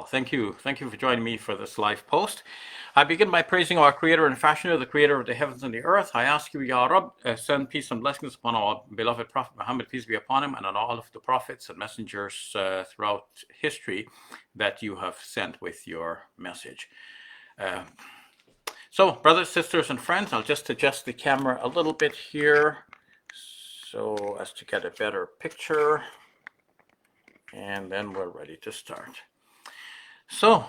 Thank you. Thank you for joining me for this live post. I begin by praising our Creator and Fashioner, the Creator of the heavens and the earth. I ask you, Ya Rab, send peace and blessings upon our beloved Prophet Muhammad, peace be upon him, and on all of the prophets and messengers throughout history that you have sent with your message. So, brothers, sisters, and friends, I'll just adjust the camera a little bit here so as to get a better picture. And then we're ready to start. So,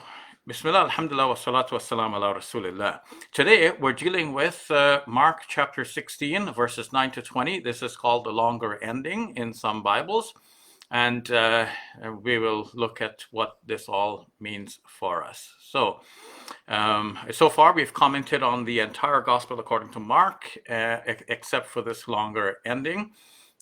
Bismillah, Alhamdulillah, wa salatu wa salam ala Rasulillah. Today we're dealing with Mark chapter 16, verses 9 to 20. This is called the longer ending in some Bibles. And we will look at what this all means for us. So far we've commented on the entire Gospel according to Mark, except for this longer ending.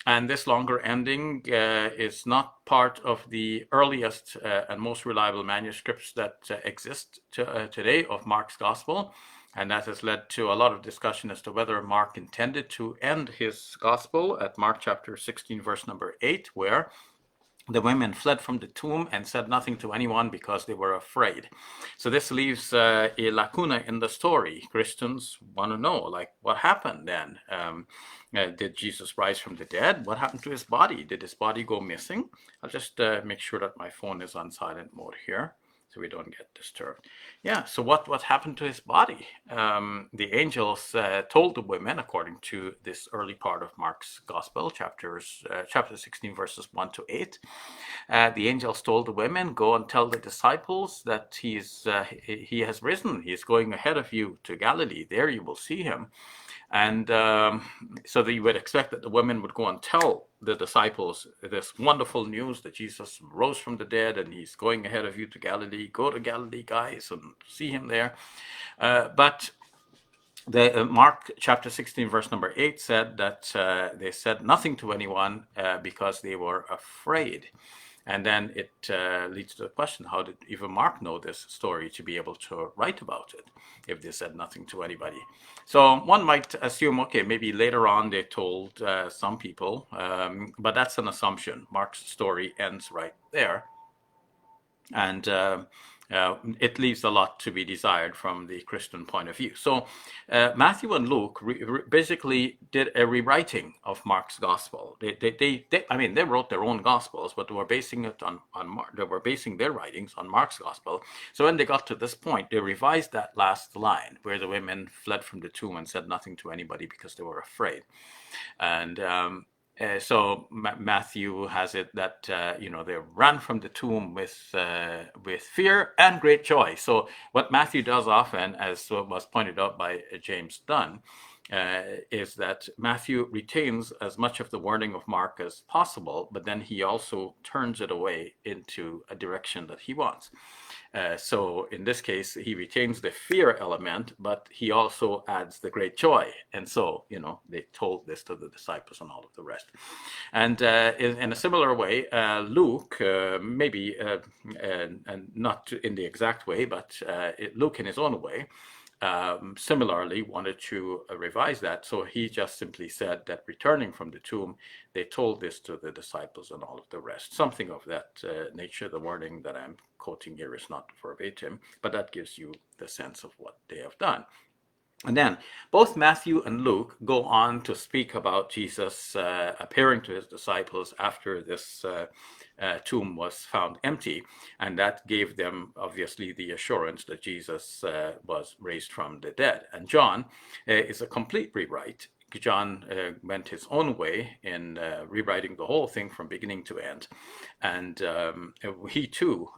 And this longer ending is not part of the earliest and most reliable manuscripts that exist today of Mark's Gospel. And that has led to a lot of discussion as to whether Mark intended to end his Gospel at Mark chapter 16, verse number 8, where the women fled from the tomb and said nothing to anyone because they were afraid. So this leaves a lacuna in the story. Christians want to know, like, what happened then? Did Jesus rise from the dead? What happened to his body? Did his body go missing? I'll just make sure that my phone is on silent mode here, so we don't get disturbed. Yeah, so what happened to his body? The angels told the women, according to this early part of Mark's Gospel, chapter 16, verses 1 to 8, the angels told the women, go and tell the disciples that he has risen. He is going ahead of you to Galilee. There you will see him. And so that you would expect that the women would go and tell the disciples this wonderful news that Jesus rose from the dead and he's going ahead of you to Galilee. Go to Galilee, guys, and see him there. But Mark chapter 16, verse number 8 said that they said nothing to anyone because they were afraid. And then it leads to the question, how did even Mark know this story to be able to write about it if they said nothing to anybody? So one might assume, okay, maybe later on they told some people, but that's an assumption. Mark's story ends right there. And it leaves a lot to be desired from the Christian point of view. So Matthew and Luke basically did a rewriting of Mark's gospel. They wrote their own gospels, but they were basing it on Mark. They were basing their writings on Mark's gospel. So when they got to this point, they revised that last line where the women fled from the tomb and said nothing to anybody because they were afraid. And so Matthew has it that they ran from the tomb with fear and great joy. So what Matthew does often, as was pointed out by James Dunn, is that Matthew retains as much of the wording of Mark as possible, but then he also turns it away into a direction that he wants. So in this case, he retains the fear element, but he also adds the great joy. And so, they told this to the disciples and all of the rest. And in a similar way, Luke, maybe and not in the exact way, but Luke in his own way, similarly wanted to revise that. So he just simply said that returning from the tomb, they told this to the disciples and all of the rest. Something of that nature. The wording that I'm quoting here is not verbatim, but that gives you the sense of what they have done. And then both Matthew and Luke go on to speak about Jesus appearing to his disciples after this tomb was found empty. And that gave them, obviously, the assurance that Jesus was raised from the dead. And John is a complete rewrite. John went his own way in rewriting the whole thing from beginning to end. And he too,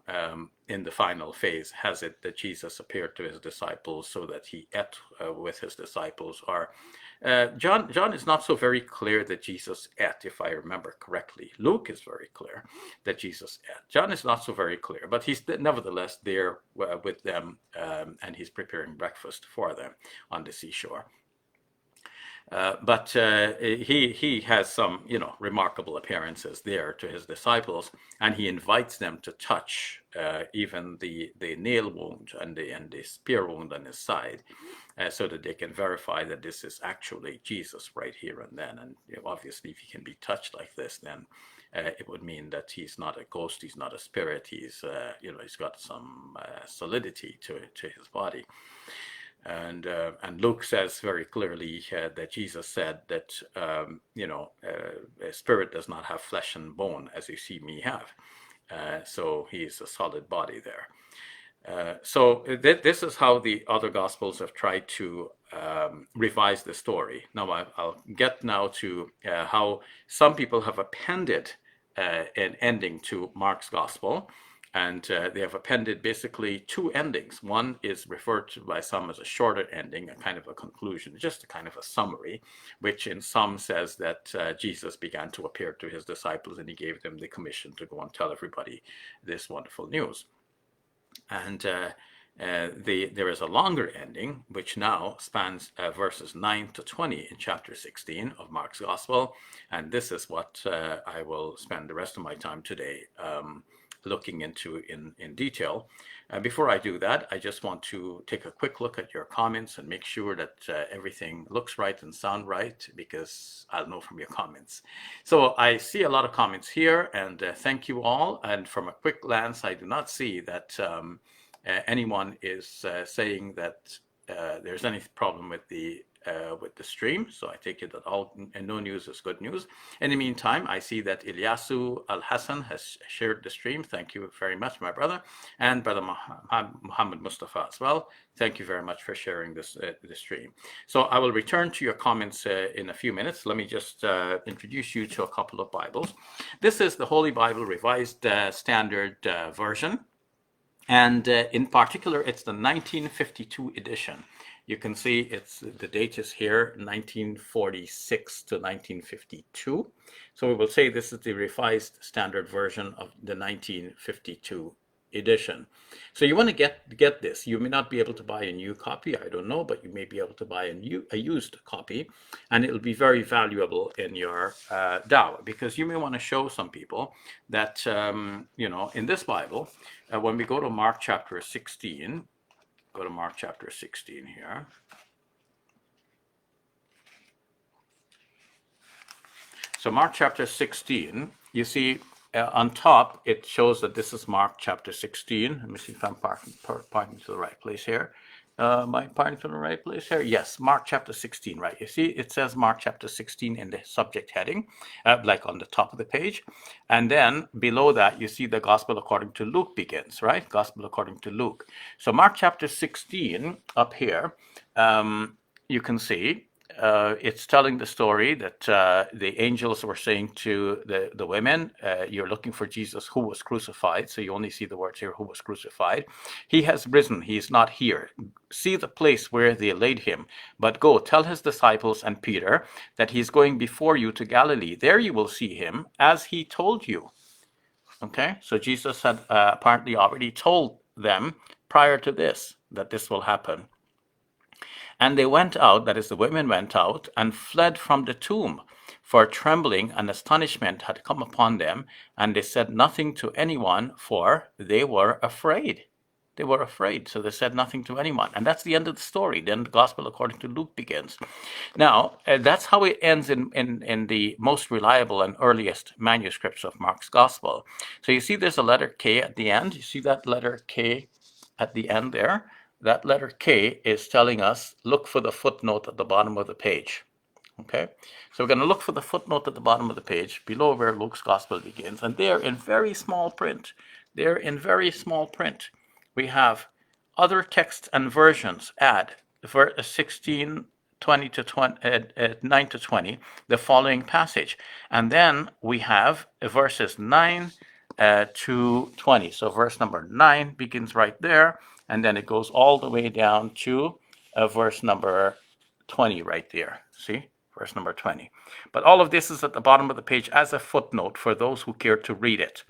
in the final phase, has it that Jesus appeared to his disciples so that he ate with his disciples. Or John is not so very clear that Jesus ate, if I remember correctly. Luke is very clear that Jesus ate. John is not so very clear, but he's nevertheless there with them, and he's preparing breakfast for them on the seashore. But he has some, remarkable appearances there to his disciples, and he invites them to touch even the nail wound and the spear wound on his side, so that they can verify that this is actually Jesus right here and then. And obviously, if he can be touched like this, then it would mean that he's not a ghost, he's not a spirit, he's he's got some solidity to his body. And Luke says very clearly that Jesus said that a spirit does not have flesh and bone as you see me have. So he is a solid body there. So this is how the other Gospels have tried to revise the story. Now I'll get now to how some people have appended an ending to Mark's Gospel. And they have appended basically two endings. One is referred to by some as a shorter ending, a kind of a conclusion, just a kind of a summary, which in some says that Jesus began to appear to his disciples and he gave them the commission to go and tell everybody this wonderful news. And there is a longer ending, which now spans verses 9 to 20 in chapter 16 of Mark's Gospel. And this is what I will spend the rest of my time today looking into in detail. Before I do that, I just want to take a quick look at your comments and make sure that everything looks right and sound right, because I'll know from your comments. So I see a lot of comments here, and thank you all. And from a quick glance, I do not see that anyone is saying that there's any problem with the stream. So I take it that all no news is good news. In the meantime, I see that Ilyasu Al-Hassan has shared the stream. Thank you very much, my brother, and brother Muhammad Mustafa as well. Thank you very much for sharing this the stream. So I will return to your comments in a few minutes. Let me just introduce you to a couple of Bibles. This is the Holy Bible Revised Standard Version. And in particular, it's the 1952 edition. You can see the date is here, 1946 to 1952. So we will say this is the Revised Standard Version of the 1952 edition. So you want to get this. You may not be able to buy a new copy, I don't know, but you may be able to buy a used copy, and it'll be very valuable in your dawah, because you may want to show some people that, in this Bible, when we go to Mark chapter 16, go to Mark chapter 16 here. So Mark chapter 16, you see on top, it shows that this is Mark chapter 16. Let me see if I'm pointing to the right place here. Am I pointing to the right place here? Yes, Mark chapter 16, right? You see, it says Mark chapter 16 in the subject heading, like on the top of the page. And then below that, you see the Gospel according to Luke begins, right? Gospel according to Luke. So Mark chapter 16 up here, you can see it's telling the story that the angels were saying to the women, you're looking for Jesus who was crucified. So you only see the words here, who was crucified. He has risen. He is not here. See the place where they laid him. But go, tell his disciples and Peter that he's going before you to Galilee. There you will see him as he told you. Okay, so Jesus had apparently already told them prior to this that this will happen. And they went out, that is, the women went out, and fled from the tomb, for trembling and astonishment had come upon them, and they said nothing to anyone, for they were afraid. They were afraid, so they said nothing to anyone. And that's the end of the story. Then the Gospel according to Luke begins. Now, that's how it ends in the most reliable and earliest manuscripts of Mark's Gospel. So you see there's a letter K at the end. You see that letter K at the end there? That letter K is telling us, look for the footnote at the bottom of the page. Okay, so we're going to look for the footnote at the bottom of the page, below where Luke's Gospel begins. And there in very small print, we have other texts and versions add, verse 16, 20 to 9 to 20, the following passage. And then we have verses 9 to 20. So verse number 9 begins right there. And then it goes all the way down to verse number 20 right there. See? Verse number 20. But all of this is at the bottom of the page as a footnote for those who care to read it.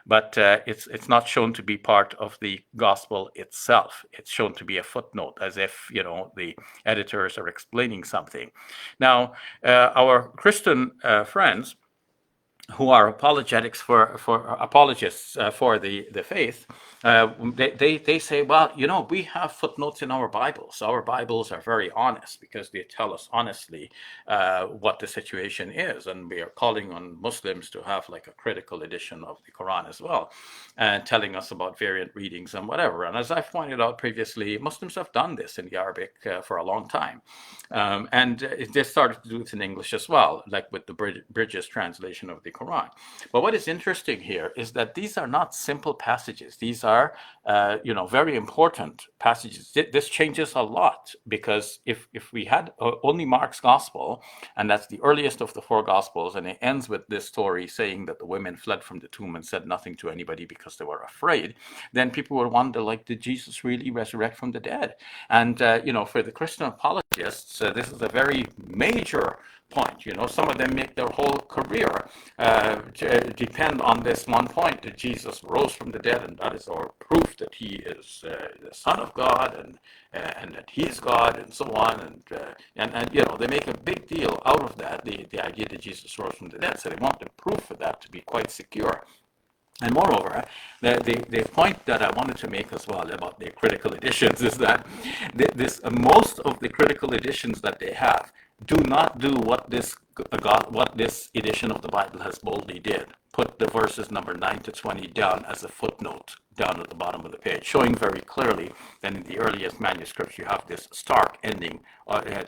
But it's not shown to be part of the gospel itself. It's shown to be a footnote, as if, the editors are explaining something. Now, our Christian friends who are apologetics for apologists for the faith, they say, well, you know, we have footnotes in our Bibles. Our Bibles are very honest because they tell us honestly what the situation is, and we are calling on Muslims to have like a critical edition of the Quran as well, and telling us about variant readings and whatever. And as I've pointed out previously, Muslims have done this in the Arabic for a long time. And they started to do it in English as well, like with the Bridges translation of the Quran. But what is interesting here is that these are not simple passages. These are, you know, very important passages. This changes a lot, because if we had only Mark's gospel, and that's the earliest of the four gospels, and it ends with this story saying that the women fled from the tomb and said nothing to anybody because they were afraid, then people would wonder, like, did Jesus really resurrect from the dead? And you know, for the Christian apologists, this is a very major point. You know, some of them make their whole career depend on this one point, that Jesus rose from the dead, and that is our proof that he is the Son of God, and that he is God, and so on. And you know, they make a big deal out of that, the idea that Jesus rose from the dead. So they want the proof for that to be quite secure. And moreover, the point that I wanted to make as well about the critical editions is that most of the critical editions that they have do not do what this edition of the Bible has boldly did. Put the verses number 9 to 20 down as a footnote down at the bottom of the page, showing very clearly that in the earliest manuscripts you have this stark ending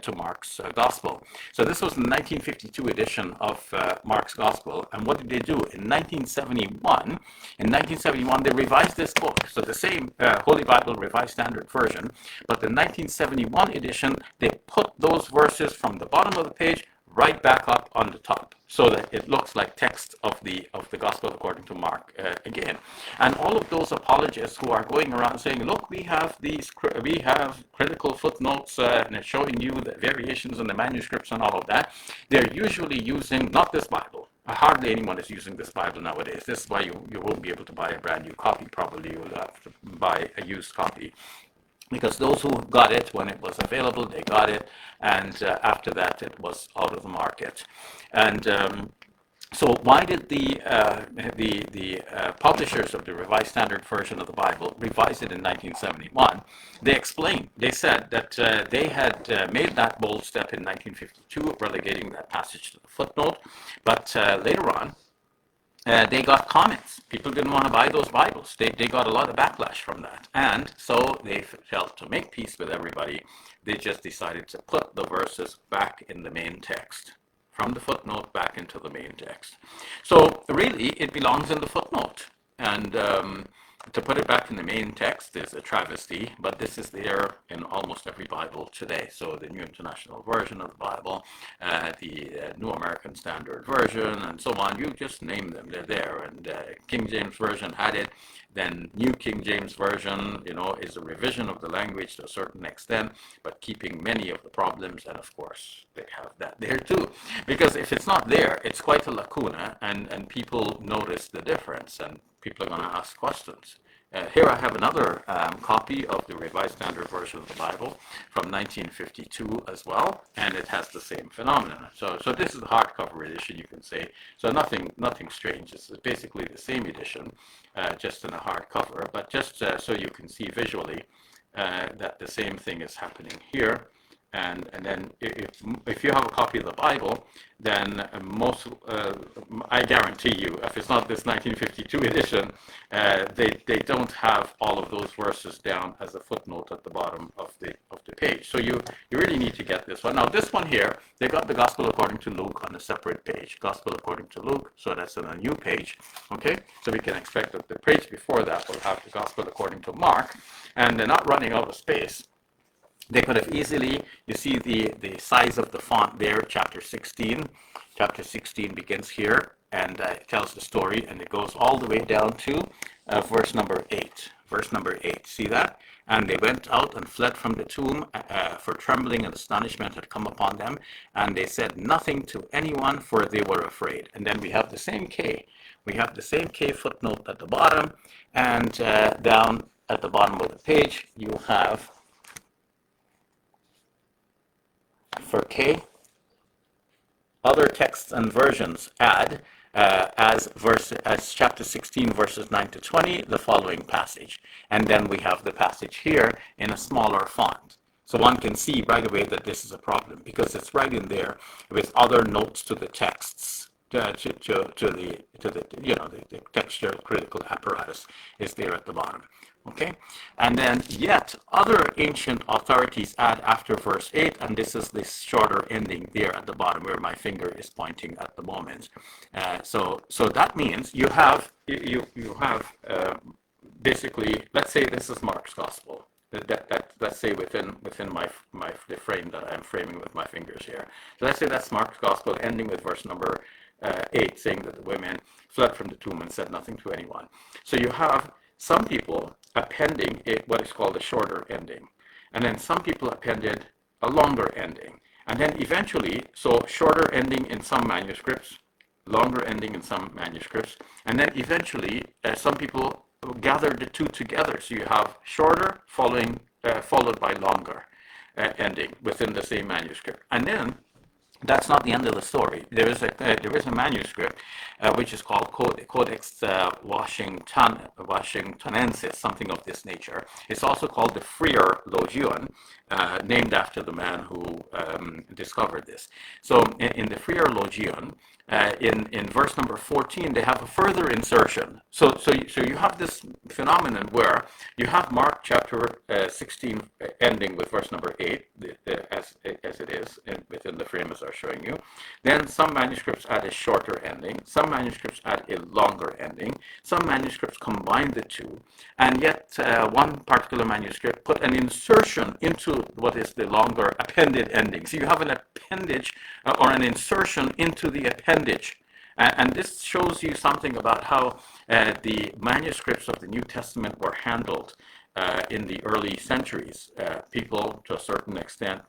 to Mark's gospel. So this was the 1952 edition of Mark's gospel, and what did they do? In 1971, they revised this book. So the same Holy Bible Revised Standard Version, but the 1971 edition, they put those verses from the bottom of the page right back up on the top, so that it looks like text of the gospel according to Mark again. And all of those apologists who are going around saying, look, we have critical footnotes and it's showing you the variations in the manuscripts and all of that, they're usually using not this Bible. Hardly anyone is using this Bible nowadays. This is why you won't be able to buy a brand new copy. Probably you will have to buy a used copy, because those who got it when it was available, they got it, and after that it was out of the market. And so why did the publishers of the Revised Standard Version of the Bible revise it in 1971? They explained. They said that they had made that bold step in 1952, relegating that passage to the footnote, but later on, they got comments. People didn't want to buy those Bibles. They got a lot of backlash from that. And so they felt, to make peace with everybody, they just decided to put the verses back in the main text, from the footnote back into the main text. So really, it belongs in the footnote. And to put it back in the main text is a travesty, but this is there in almost every Bible today. So the New International Version of the Bible, the New American Standard Version, and so on, you just name them, they're there. And King James Version had it. Then New King James Version, you know, is a revision of the language to a certain extent, but keeping many of the problems. And of course, they have that there too. Because if it's not there, it's quite a lacuna, and people notice the difference, and people are going to ask questions. Here I have another copy of the Revised Standard Version of the Bible from 1952 as well, and it has the same phenomenon. So this is the hardcover edition, you can say. So nothing strange. This is basically the same edition, just in a hardcover, but just so you can see visually that the same thing is happening here. And then if you have a copy of the Bible, then I guarantee you, if it's not this 1952 edition, they don't have all of those verses down as a footnote at the bottom of the page. So you really need to get this one. Now this one here, they got the Gospel according to Luke on a separate page. Gospel according to Luke, so that's on a new page. Okay, so we can expect that the page before that will have the Gospel according to Mark, and they're not running out of space. They could have easily, you see the size of the font there, chapter 16. Chapter 16 begins here, and it tells the story, and it goes all the way down to verse number 8. Verse number 8, see that? And they went out and fled from the tomb, for trembling and astonishment had come upon them, and they said nothing to anyone, for they were afraid. And then we have the same K. We have the same K footnote at the bottom, and down at the bottom of the page, you have, for K, other texts and versions add, as chapter 16, verses 9 to 20, the following passage. And then we have the passage here in a smaller font. So one can see right away that this is a problem because it's right in there with other notes to the texts. To the the texture critical apparatus is there at the bottom. Okay, and then yet other ancient authorities add after verse 8, and this is this shorter ending there at the bottom where my finger is pointing at the moment. So that means you have basically, let's say this is Mark's gospel. Let's say within the frame that I'm framing with my fingers here. So let's say that's Mark's gospel ending with verse number 8, saying that the women fled from the tomb and said nothing to anyone. So you have some people appending what is called a shorter ending, and then some people appended a longer ending, and then eventually, so shorter ending in some manuscripts, longer ending in some manuscripts, and then eventually some people gathered the two together. So you have shorter followed by longer ending within the same manuscript, and then that's not the end of the story. There is a manuscript which is called Codex Washingtonensis, something of this nature. It's also called the Freer Logion, named after the man who discovered this. So in the Freer Logion, in verse number 14, they have a further insertion. So you have this phenomenon where you have Mark chapter 16 ending with verse number 8, as it is within the frame as I'm showing you. Then some manuscripts add a shorter ending. Some manuscripts add a longer ending. Some manuscripts combine the two. And yet one particular manuscript put an insertion into what is the longer appended ending. So you have an appendage or an insertion into the appendage. And this shows you something about how the manuscripts of the New Testament were handled in the early centuries. People, to a certain extent,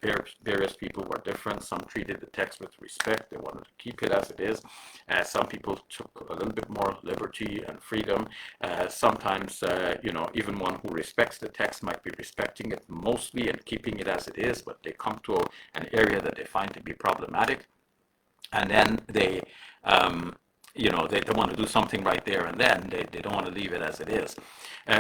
various people were different. Some treated the text with respect. They wanted to keep it as it is. Some people took a little bit more liberty and freedom. Sometimes, even one who respects the text might be respecting it mostly and keeping it as it is, but they come to an area that they find to be problematic. And then they want to do something right there and then. They don't want to leave it as it is.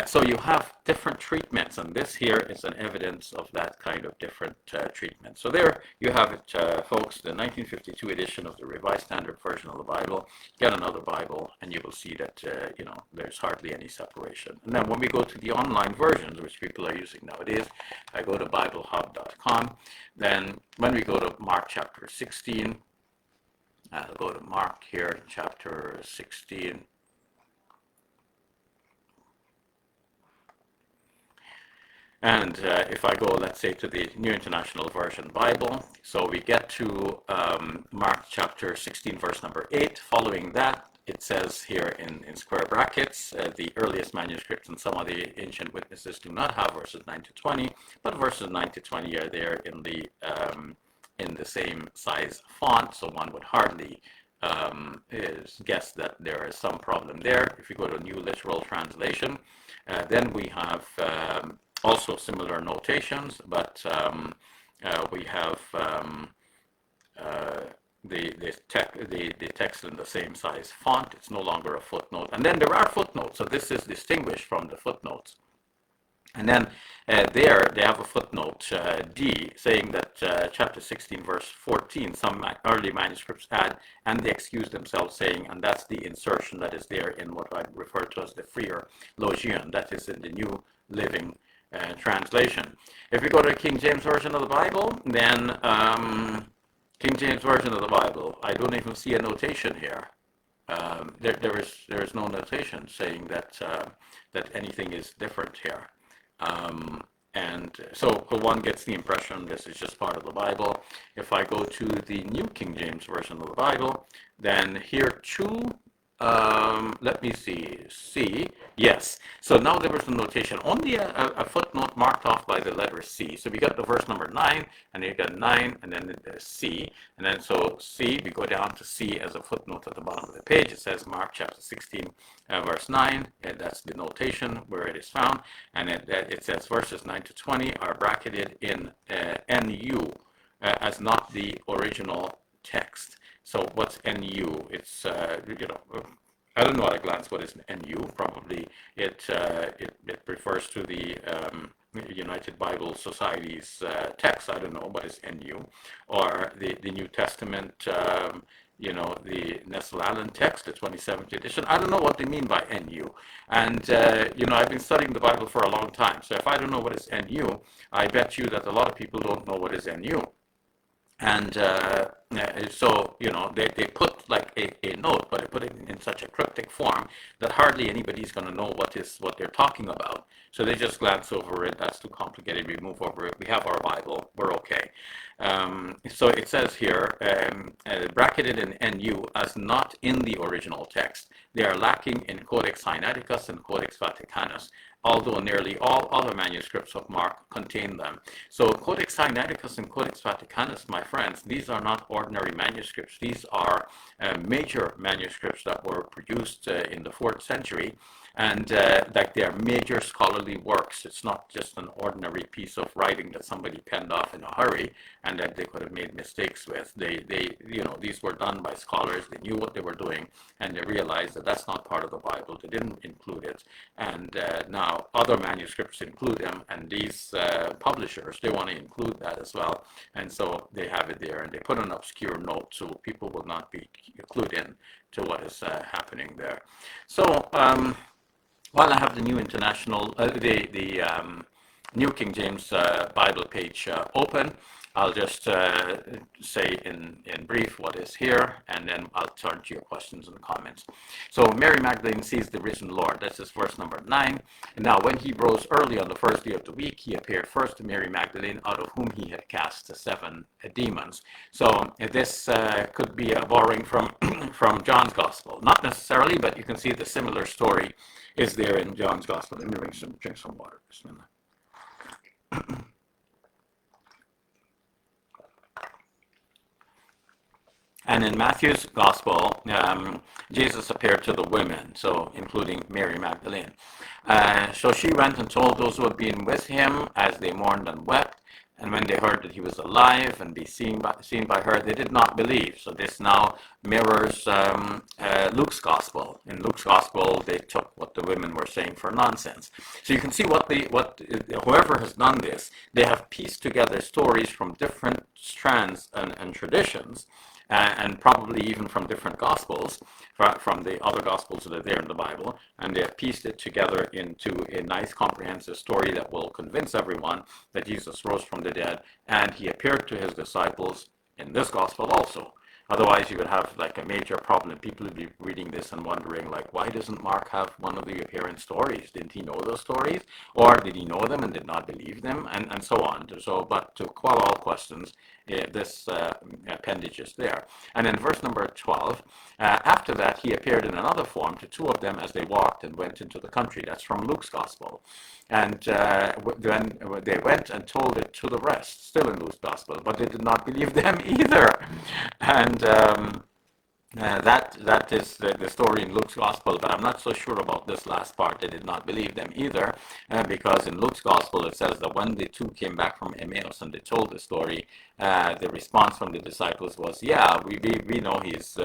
So you have different treatments, and this here is an evidence of that kind of different treatment. So there you have it, folks, the 1952 edition of the Revised Standard Version of the Bible. Get another Bible, and you will see that, there's hardly any separation. And then when we go to the online versions, which people are using nowadays, I go to BibleHub.com. Then when we go to Mark chapter 16, I'll go to Mark here, chapter 16. And if I go, let's say, to the New International Version Bible, so we get to Mark chapter 16, verse number 8. Following that, it says here in square brackets, the earliest manuscripts and some of the ancient witnesses do not have verses 9 to 20, but verses 9 to 20 are there in the same size font, so one would hardly guess that there is some problem there. If you go to New Literal Translation, then we have also similar notations, but we have the text in the same size font. It's no longer a footnote. And then there are footnotes, so this is distinguished from the footnotes. And then there they have a footnote D saying that chapter 16 verse 14 some early manuscripts add, and they excuse themselves saying, and that's the insertion that is there in what I refer to as the Freer Logion, that is in the New Living Translation. If we go to King James Version of the Bible, then King James Version of the Bible, I don't even see a notation here. There is no notation saying that anything is different here. And so one gets the impression this is just part of the Bible. If I go to the New King James Version of the Bible, then here too, let me see, yes. So now there was a notation, only a footnote marked off by the letter C. So we got the verse number 9, and you got 9, and then the C. And then so C, we go down to C as a footnote at the bottom of the page. It says Mark chapter 16, verse 9, and that's the notation where it is found. And it says verses 9 to 20 are bracketed in NU as not the original text. So what's NU? It's, I don't know at a glance what is NU. Probably it refers to the United Bible Society's text. I don't know, but it's NU, or the New Testament. The Nestle Allen text, the 2017 edition. I don't know what they mean by NU. And, I've been studying the Bible for a long time. So if I don't know what is NU, I bet you that a lot of people don't know what is NU. And so, they put like a note, but they put it in such a cryptic form that hardly anybody's going to know what they're talking about. So they just glance over it. That's too complicated. We move over it. We have our Bible. We're okay. So it says here, bracketed in NU as not in the original text. They are lacking in Codex Sinaiticus and Codex Vaticanus, although nearly all other manuscripts of Mark contain them. So Codex Sinaiticus and Codex Vaticanus, my friends, these are not ordinary manuscripts. These are major manuscripts that were produced in the 4th century, and like they are major scholarly works. It's not just an ordinary piece of writing that somebody penned off in a hurry and that they could have made mistakes with. These were done by scholars. They knew what they were doing, and they realized that that's not part of the Bible. They didn't include it, and now other manuscripts include them, and these publishers, they want to include that as well, and so they have it there, and they put an obscure note so people will not be clued in to what is happening there. So while I have the New International, the New King James Bible page open, I'll just say in brief what is here, and then I'll turn to your questions and comments. So Mary Magdalene sees the risen Lord. This is verse number 9. And now when he rose early on the first day of the week, he appeared first to Mary Magdalene, out of whom he had cast 7 demons. So this could be a borrowing from from John's Gospel. Not necessarily, but you can see the similar story is there in John's Gospel. Let me drink some water. And in Matthew's Gospel, Jesus appeared to the women, so including Mary Magdalene. So she went and told those who had been with him as they mourned and wept. And when they heard that he was alive and be seen by her, they did not believe. So this now mirrors Luke's Gospel. In Luke's Gospel, they took what the women were saying for nonsense. So you can see whoever has done this, they have pieced together stories from different strands and traditions, and probably even from different Gospels, from the other Gospels that are there in the Bible, and they have pieced it together into a nice comprehensive story that will convince everyone that Jesus rose from the dead, and he appeared to his disciples in this Gospel also. Otherwise, you would have like a major problem. People would be reading this and wondering, like, why doesn't Mark have one of the appearance stories? Didn't he know those stories? Or did he know them and did not believe them? And so on. So, but to quell all questions, this appendage is there. And in verse number 12, after that, he appeared in another form to 2 of them as they walked and went into the country. That's from Luke's Gospel. And then they went and told it to the rest, still in Luke's Gospel, but they did not believe them either. And that is the story in Luke's Gospel, but I'm not so sure about this last part. They did not believe them either, because in Luke's Gospel it says that when the 2 came back from Emmaus and they told the story, the response from the disciples was, yeah, we know he's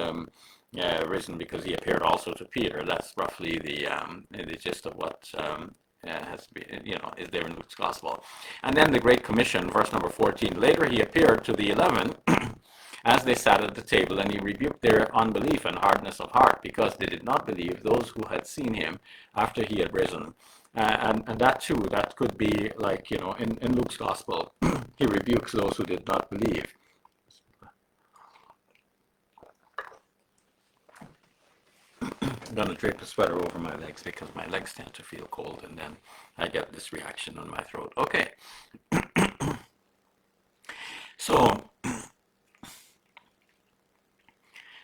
risen because he appeared also to Peter. That's roughly the gist of what has been, is there in Luke's Gospel. And then the Great Commission, verse number 14. Later he appeared to the 11 as they sat at the table, and he rebuked their unbelief and hardness of heart, because they did not believe those who had seen him after he had risen. And that too, that could be like, in Luke's Gospel, he rebukes those who did not believe. I'm going to drape a sweater over my legs because my legs tend to feel cold, and then I get this reaction on my throat. Okay. So,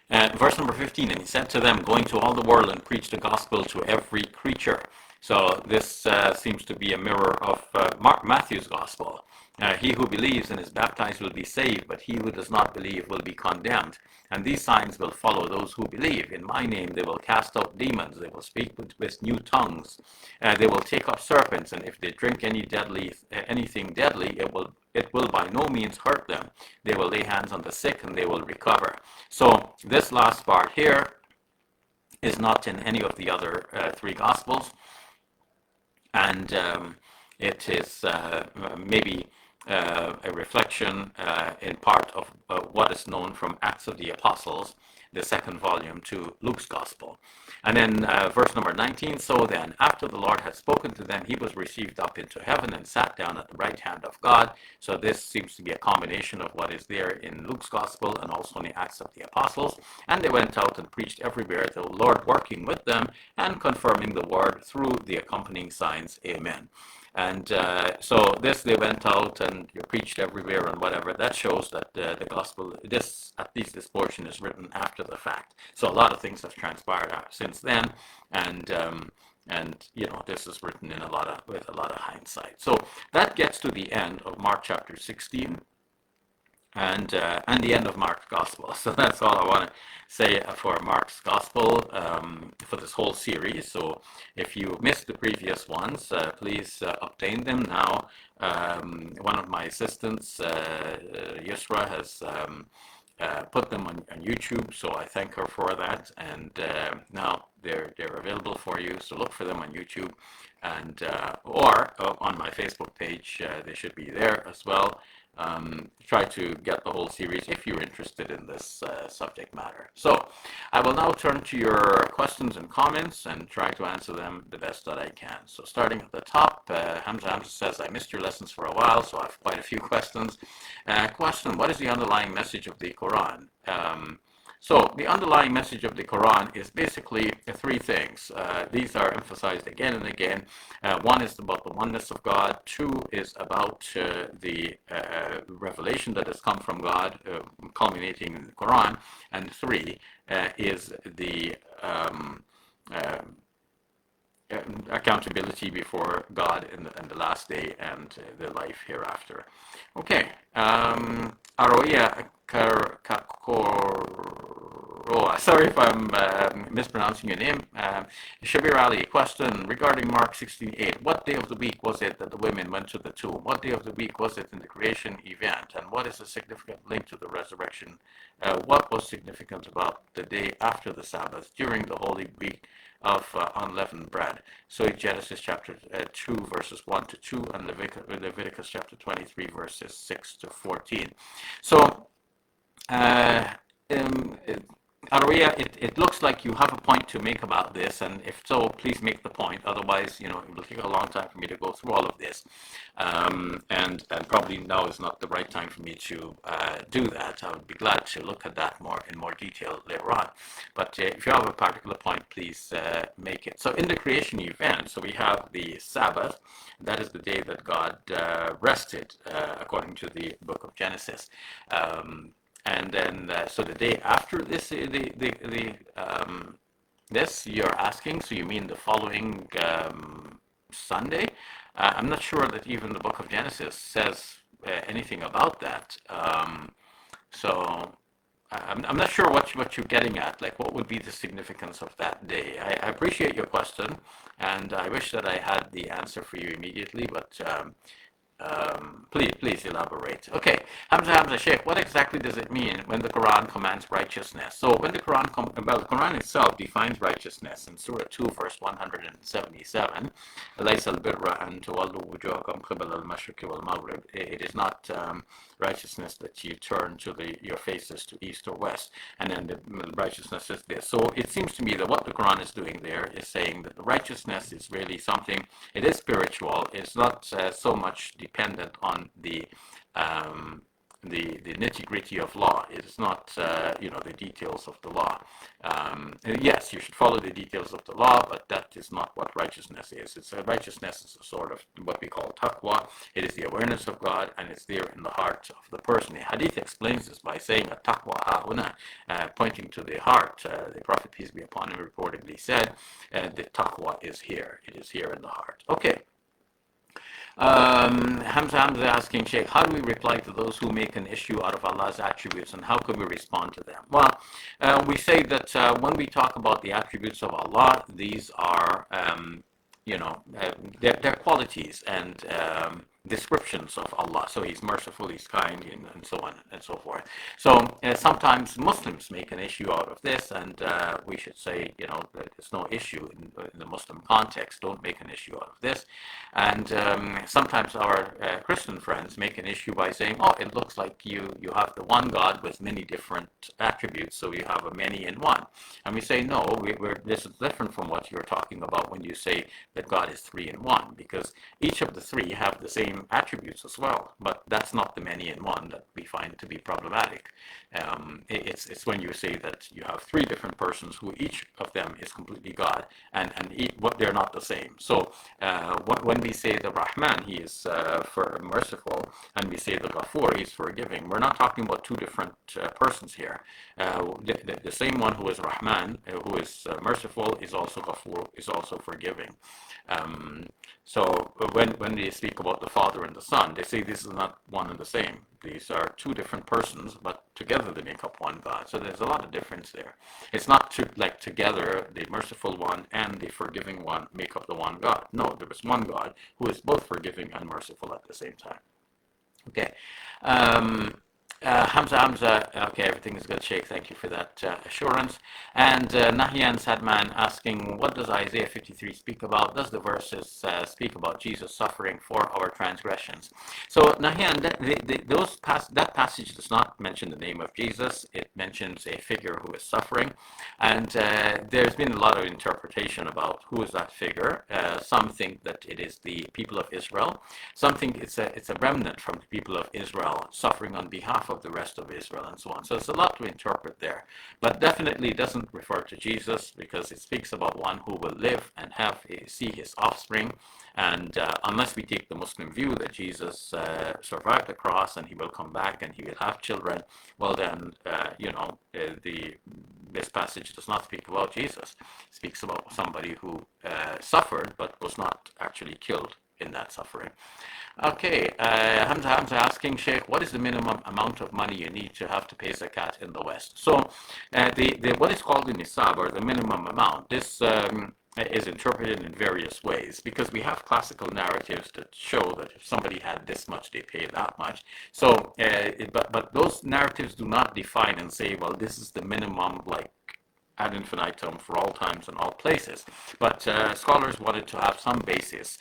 verse number 15, and he said to them, go into all the world and preach the gospel to every creature. So this seems to be a mirror of Matthew's gospel. He who believes and is baptized will be saved, but he who does not believe will be condemned. And these signs will follow those who believe. In my name they will cast out demons, they will speak with new tongues, they will take up serpents, and if they drink anything deadly, it will by no means hurt them. They will lay hands on the sick and they will recover. So this last part here is not in any of the other three gospels, and it is maybe a reflection in part of what is known from Acts of the Apostles, the second volume, to Luke's Gospel. And then verse number 19, so then, after the Lord had spoken to them, he was received up into heaven and sat down at the right hand of God. So this seems to be a combination of what is there in Luke's Gospel and also in the Acts of the Apostles. And they went out and preached everywhere, the Lord working with them and confirming the word through the accompanying signs. Amen. And so this, they went out and preached everywhere and whatever. That shows that the gospel, at least this portion, is written after the fact. So a lot of things have transpired since then, and this is written with a lot of hindsight. So that gets to the end of Mark chapter 16. And the end of Mark's Gospel. So that's all I want to say for Mark's Gospel for this whole series. So if you missed the previous ones, please obtain them now. One of my assistants, Yusra, has put them on YouTube, so I thank her for that. And now they're available for you. So look for them on YouTube, and or on my Facebook page. They should be there as well. Try to get the whole series if you're interested in this subject matter. So I will now turn to your questions and comments and try to answer them the best that I can. So starting at the top, Hamza says, I missed your lessons for a while, so I have quite a few questions. Question, what is the underlying message of the Quran? So the underlying message of the Quran is basically three things. These are emphasized again and again. One is about the oneness of God. Two is about the revelation that has come from God, culminating in the Quran. And three is the accountability before God in the last day and the life hereafter. Okay. Aroia sorry if I'm mispronouncing your name. Shabir Ali, question regarding Mark 16:8. What day of the week was it that the women went to the tomb? What day of the week was it in the creation event? And what is the significant link to the resurrection? What was significant about the day after the Sabbath during the Holy Week of unleavened bread? So Genesis chapter 2 verses 1 to 2 and Leviticus chapter 23 verses 6 to 14. So Aroia, it looks like you have a point to make about this, and if so, please make the point. Otherwise, it will take a long time for me to go through all of this, and probably now is not the right time for me to do that. I would be glad to look at that in more detail later on. But if you have a particular point, please make it. So in the creation event, so we have the Sabbath. That is the day that God rested, according to the book of Genesis. And then, so the day after this, this you're asking, so you mean the following Sunday? I'm not sure that even the book of Genesis says anything about that. So I'm not sure what you're getting at. Like, what would be the significance of that day? I appreciate your question, and I wish that I had the answer for you immediately, but please elaborate. Okay, Hamza Sheikh, what exactly does it mean when the Quran commands righteousness? So when the Quran itself defines righteousness in Surah 2, verse 177, it is not righteousness that you turn to your faces to east or west, and then the righteousness is this. So it seems to me that what the Quran is doing there is saying that the righteousness is really something, it is spiritual, it's not so much dependent on the the nitty-gritty of law. It is not the details of the law. Yes, you should follow the details of the law, but that is not what righteousness is. Righteousness is a sort of what we call taqwa. It is the awareness of God, and it's there in the heart of the person. The hadith explains this by saying a taqwa ha'una, pointing to the heart. The Prophet, peace be upon him, reportedly said, the taqwa is here. It is here in the heart. Okay. Hamza asking, Sheikh, how do we reply to those who make an issue out of Allah's attributes, and how can we respond to them? Well, we say that when we talk about the attributes of Allah, these are, they're qualities and descriptions of Allah. So He's merciful, He's kind, and so on and so forth. So sometimes Muslims make an issue out of this, and we should say, there's no issue in the Muslim context. Don't make an issue out of this. And sometimes our Christian friends make an issue by saying, oh, it looks like you have the one God with many different attributes, so you have a many in one. And we say, no, this is different from what you're talking about when you say that God is three in one, because each of the three have the same attributes as well, but that's not the many in one that we find to be problematic. It's when you say that you have three different persons who each of them is completely God, and they're not the same. So when we say the Rahman, He is for merciful, and we say the Ghafur, He's forgiving, we're not talking about two different persons here. The same one who is Rahman, who is merciful, is also Ghafur, is also forgiving. So when they speak about the Father and the Son, they say this is not one and the same. These are two different persons, but together they make up one God. So there's a lot of difference there. It's not like together the merciful one and the forgiving one make up the one God. No, there is one God who is both forgiving and merciful at the same time. Okay. Hamza, okay, everything is good, Sheikh. Thank you for that assurance. And Nahyan Sadman asking, what does Isaiah 53 speak about? Does the verses speak about Jesus suffering for our transgressions? So Nahyan, that passage does not mention the name of Jesus. It mentions a figure who is suffering. And there's been a lot of interpretation about who is that figure. Some think that it is the people of Israel. Some think it's a remnant from the people of Israel suffering on behalf of the rest of Israel and so on. So it's a lot to interpret there, but definitely doesn't refer to Jesus, because it speaks about one who will live and see his offspring. And unless we take the Muslim view that Jesus survived the cross and He will come back and He will have children, well then, this passage does not speak about Jesus. It speaks about somebody who suffered but was not actually killed in that suffering. Okay, Hamza asking, Sheikh, what is the minimum amount of money you need to have to pay zakat in the West? So what is called the nisab, or the minimum amount, this is interpreted in various ways, because we have classical narratives that show that if somebody had this much, they pay that much. So, but those narratives do not define and say, well, this is the minimum, like ad infinitum for all times and all places. But scholars wanted to have some basis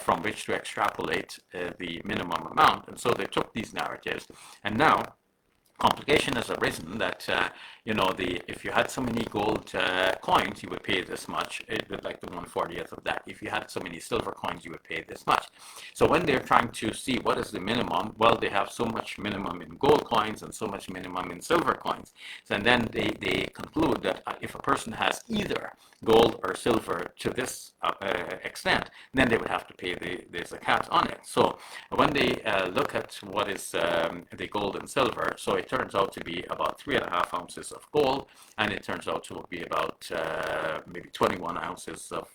from which to extrapolate the minimum amount, and so they took these narratives, and now complication has arisen that if you had so many gold coins, you would pay this much. It would like the 1/40th of that. If you had so many silver coins, you would pay this much. So when they're trying to see what is the minimum, well, they have so much minimum in gold coins and so much minimum in silver coins. And then they conclude that if a person has either gold or silver to this extent, then they would have to pay the zakat on it. So when they look at what is the gold and silver, so it turns out to be about 3.5 ounces of gold, and it turns out to be about maybe 21 ounces of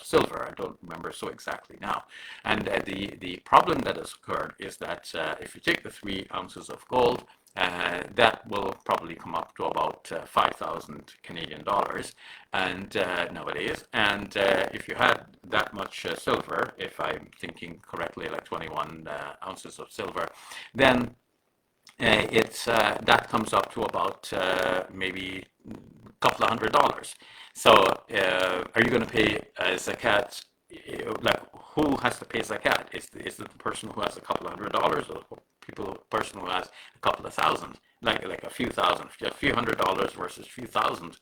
silver. I don't remember so exactly now. And the problem that has occurred is that if you take the 3 ounces of gold, that will probably come up to about 5,000 Canadian dollars, and nowadays. And if you had that much silver, if I'm thinking correctly, like 21 ounces of silver, then that comes up to about maybe a couple of $100. So are you going to pay zakat? Like, who has to pay zakat? Is it the person who has a couple of $100, or person who has a couple of thousand, like a few thousand, a few $100 versus a few thousand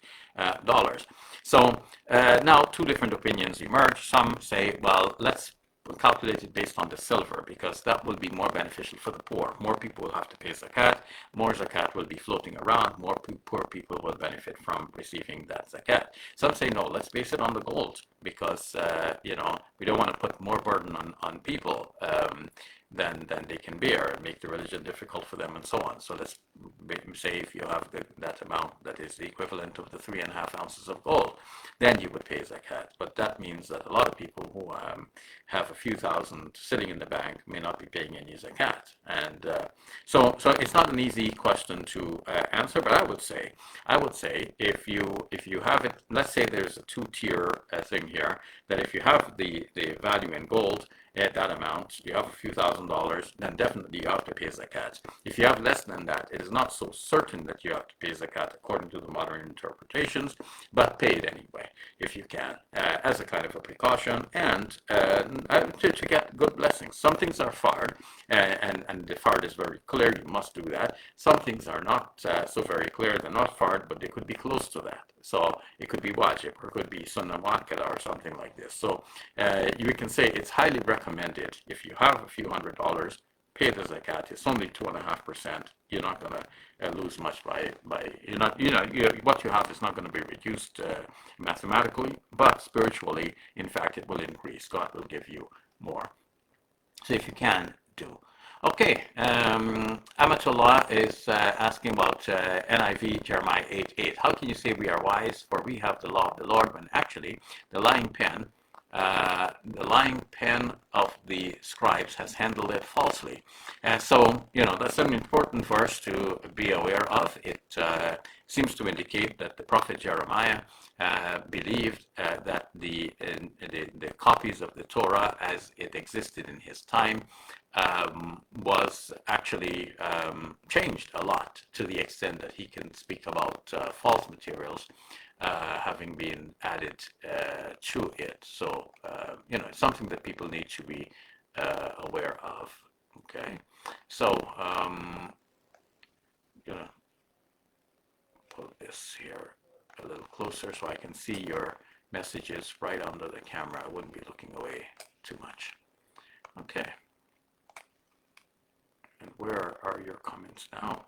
dollars? So now two different opinions emerge. Some say, well, let's calculate it based on the silver, because that will be more beneficial for the poor. More people will have to pay zakat, more zakat will be floating around, more poor people will benefit from receiving that zakat. Some say, no, let's base it on the gold, because, we don't want to put more burden on people than they can bear and make the religion difficult for them and so on. So let's say if you have that amount that is the equivalent of the 3.5 ounces of gold, then you would pay zakat. But that means that a lot of people who have a few thousand sitting in the bank may not be paying any zakat. And so it's not an easy question to answer, but I would say if you have it, let's say there's a two-tier thing here, that if you have the value in gold at that amount, you have a few $1,000s, then definitely you have to pay zakat. If you have less than that, it is not so certain that you have to pay zakat according to the modern interpretations, but pay it anyway if you can, as a kind of a precaution, and to get good blessings. Some things are fard, and the fard is very clear, you must do that. Some things are not so very clear, they're not fard, but they could be close to that. So it could be wajib, or it could be sunnah muakkada, or something like this. So you can say it's highly recommended, if you have a few $100s, pay the zakat. It's only 2.5%. You're not going to lose much by you're not, what you have is not going to be reduced mathematically, but spiritually, in fact, it will increase. God will give you more. So if you can, do. Okay, Amatullah is asking about NIV Jeremiah 8:8. How can you say we are wise, for we have the law of the Lord, when actually the lying pen of the scribes has handled it falsely? And so, that's an important verse to be aware of. It seems to indicate that the prophet Jeremiah believed that the copies of the Torah as it existed in his time was actually changed a lot, to the extent that he can speak about false materials having been added to it. So, it's something that people need to be aware of. Okay, so I'm gonna put this here a little closer so I can see your messages right under the camera. I wouldn't be looking away too much. Okay. And where are your comments now?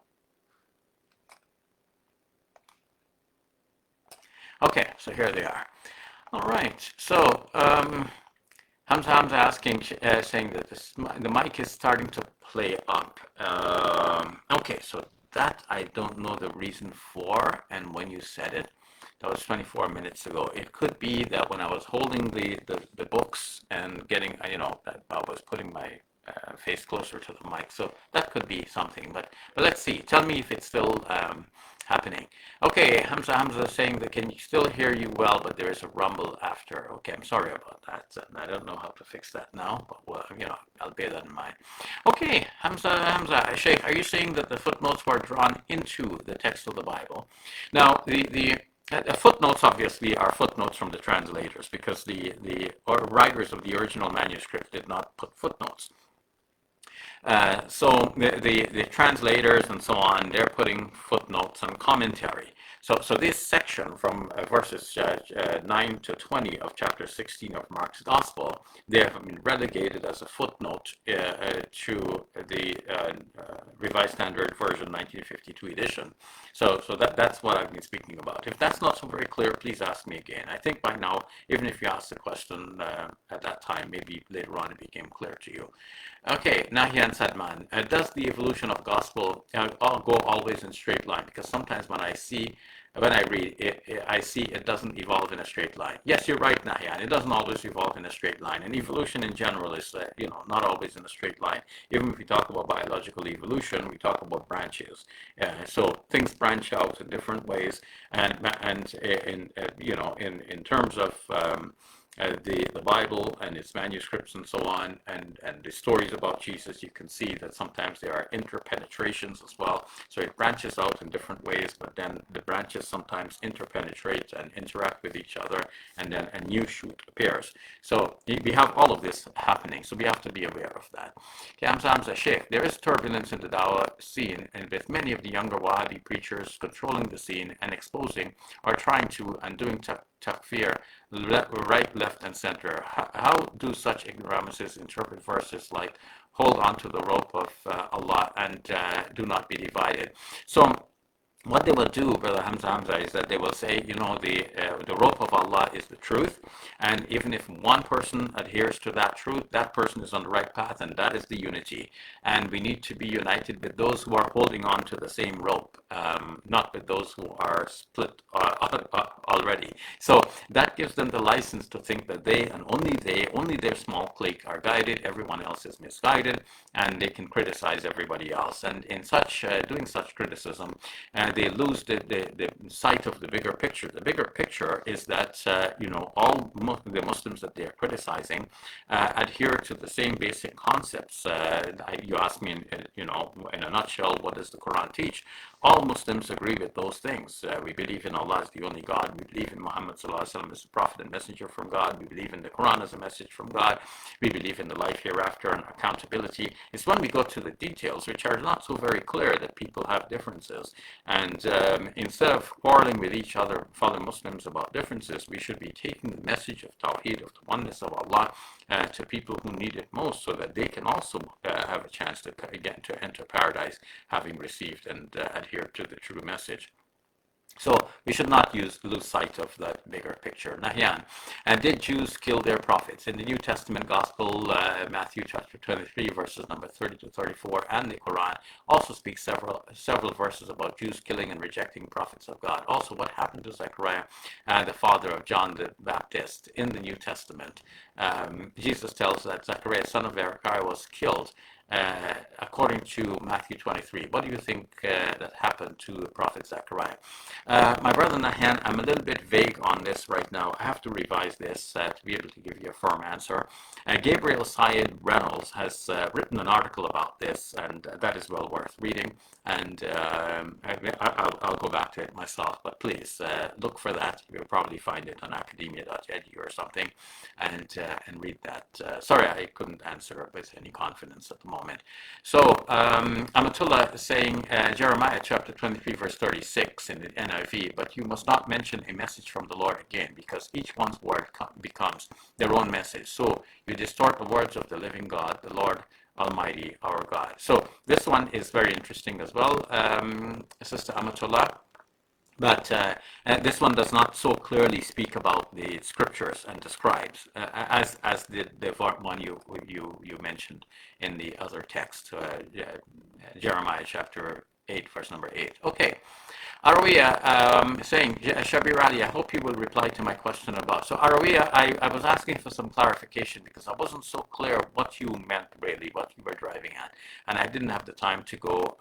Okay, so here they are. All right, so Hamza asking, saying that the mic is starting to play up. Okay, so that I don't know the reason for, and when you said it, that was 24 minutes ago. It could be that when I was holding the books and getting, that I was putting my face closer to the mic, so that could be something. But let's see. Tell me if it's still happening. Okay, Hamza is saying that can you still hear you well, but there is a rumble after. Okay, I'm sorry about that. I don't know how to fix that now, but well, I'll bear that in mind. Okay, Hamza, Sheikh, are you saying that the footnotes were drawn into the text of the Bible? Now, the footnotes obviously are footnotes from the translators, because the writers of the original manuscript did not put footnotes. So the translators and so on, they're putting footnotes and commentary. So this section from verses 9 to 20 of chapter 16 of Mark's Gospel, they have been relegated as a footnote to the Revised Standard Version 1952 edition. So that's what I've been speaking about. If that's not so very clear, please ask me again. I think by now, even if you asked the question at that time, maybe later on it became clear to you. Okay, Nahian Sadman, does the evolution of gospel go always in straight line? Because sometimes when I read it, I see it doesn't evolve in a straight line. Yes, you're right, Nahian. It doesn't always evolve in a straight line. And evolution in general is, not always in a straight line. Even if we talk about biological evolution, we talk about branches. So things branch out in different ways. And in terms of the Bible and its manuscripts and so on, and the stories about Jesus, you can see that sometimes there are interpenetrations as well. So it branches out in different ways, but then the branches sometimes interpenetrate and interact with each other, and then a new shoot appears. So we have all of this happening, so we have to be aware of that. Hamza Sheikh, there is turbulence in the Dawah scene, and with many of the younger Wahhabi preachers controlling the scene and exposing or trying to and doing takfir, right, left, and center. How do such ignoramuses interpret verses like hold on to the rope of Allah and do not be divided? So what they will do, Brother Hamza, is that they will say, the rope of Allah is the truth, and even if one person adheres to that truth, that person is on the right path, and that is the unity. And we need to be united with those who are holding on to the same rope, not with those who are split already. So that gives them the license to think that only their small clique are guided, everyone else is misguided, and they can criticize everybody else. And in doing such criticism, they lose the sight of the bigger picture. The bigger picture is that all the Muslims that they are criticizing adhere to the same basic concepts. You ask me, in a nutshell, what does the Quran teach? All Muslims agree with those things. We believe in Allah as the only God. We believe in Muhammad ﷺ as a prophet and messenger from God. We believe in the Quran as a message from God. We believe in the life hereafter and accountability. It's when we go to the details, which are not so very clear, that people have differences. And instead of quarreling with each other, fellow Muslims, about differences, we should be taking the message of Tawheed, of the oneness of Allah, to people who need it most, so that they can also have a chance to enter paradise, having received and adhered to the true message. So we should not lose sight of that bigger picture. Nahyan. And did Jews kill their prophets? In the New Testament Gospel, Matthew chapter 23, verses number 30 to 34, and the Quran also speaks several verses about Jews killing and rejecting prophets of God. Also, what happened to Zechariah, the father of John the Baptist, in the New Testament? Jesus tells that Zechariah, son of Berechiah, was killed according to Matthew 23. What do you think that happened to the prophet Zechariah? My brother Nahan, I'm a little bit vague on this right now. I have to revise this to be able to give you a firm answer. Gabriel Syed Reynolds has written an article about this, and that is well worth reading. And I'll go back to it myself, but please look for that. You'll probably find it on academia.edu or something, and read that. Sorry, I couldn't answer with any confidence at the moment. So Amatullah is saying Jeremiah chapter 23 verse 36 in the NIV, but you must not mention a message from the Lord again, because each one's word becomes their own message. So you distort the words of the living God, the Lord Almighty, our God. So this one is very interesting as well, Sister Amatullah. But this one does not so clearly speak about the scriptures and the scribes as the one you mentioned in the other text, Jeremiah chapter 8, verse number 8. Okay. Arawiya saying, Shabir Ali, I hope you will reply to my question about. So Arawiya, I was asking for some clarification because I wasn't so clear what you meant really, what you were driving at. And I didn't have the time to go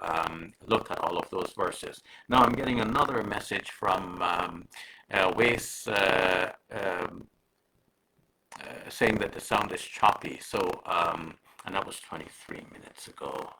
look at all of those verses. Now I'm getting another message from Wes saying that the sound is choppy. So, and that was 23 minutes ago.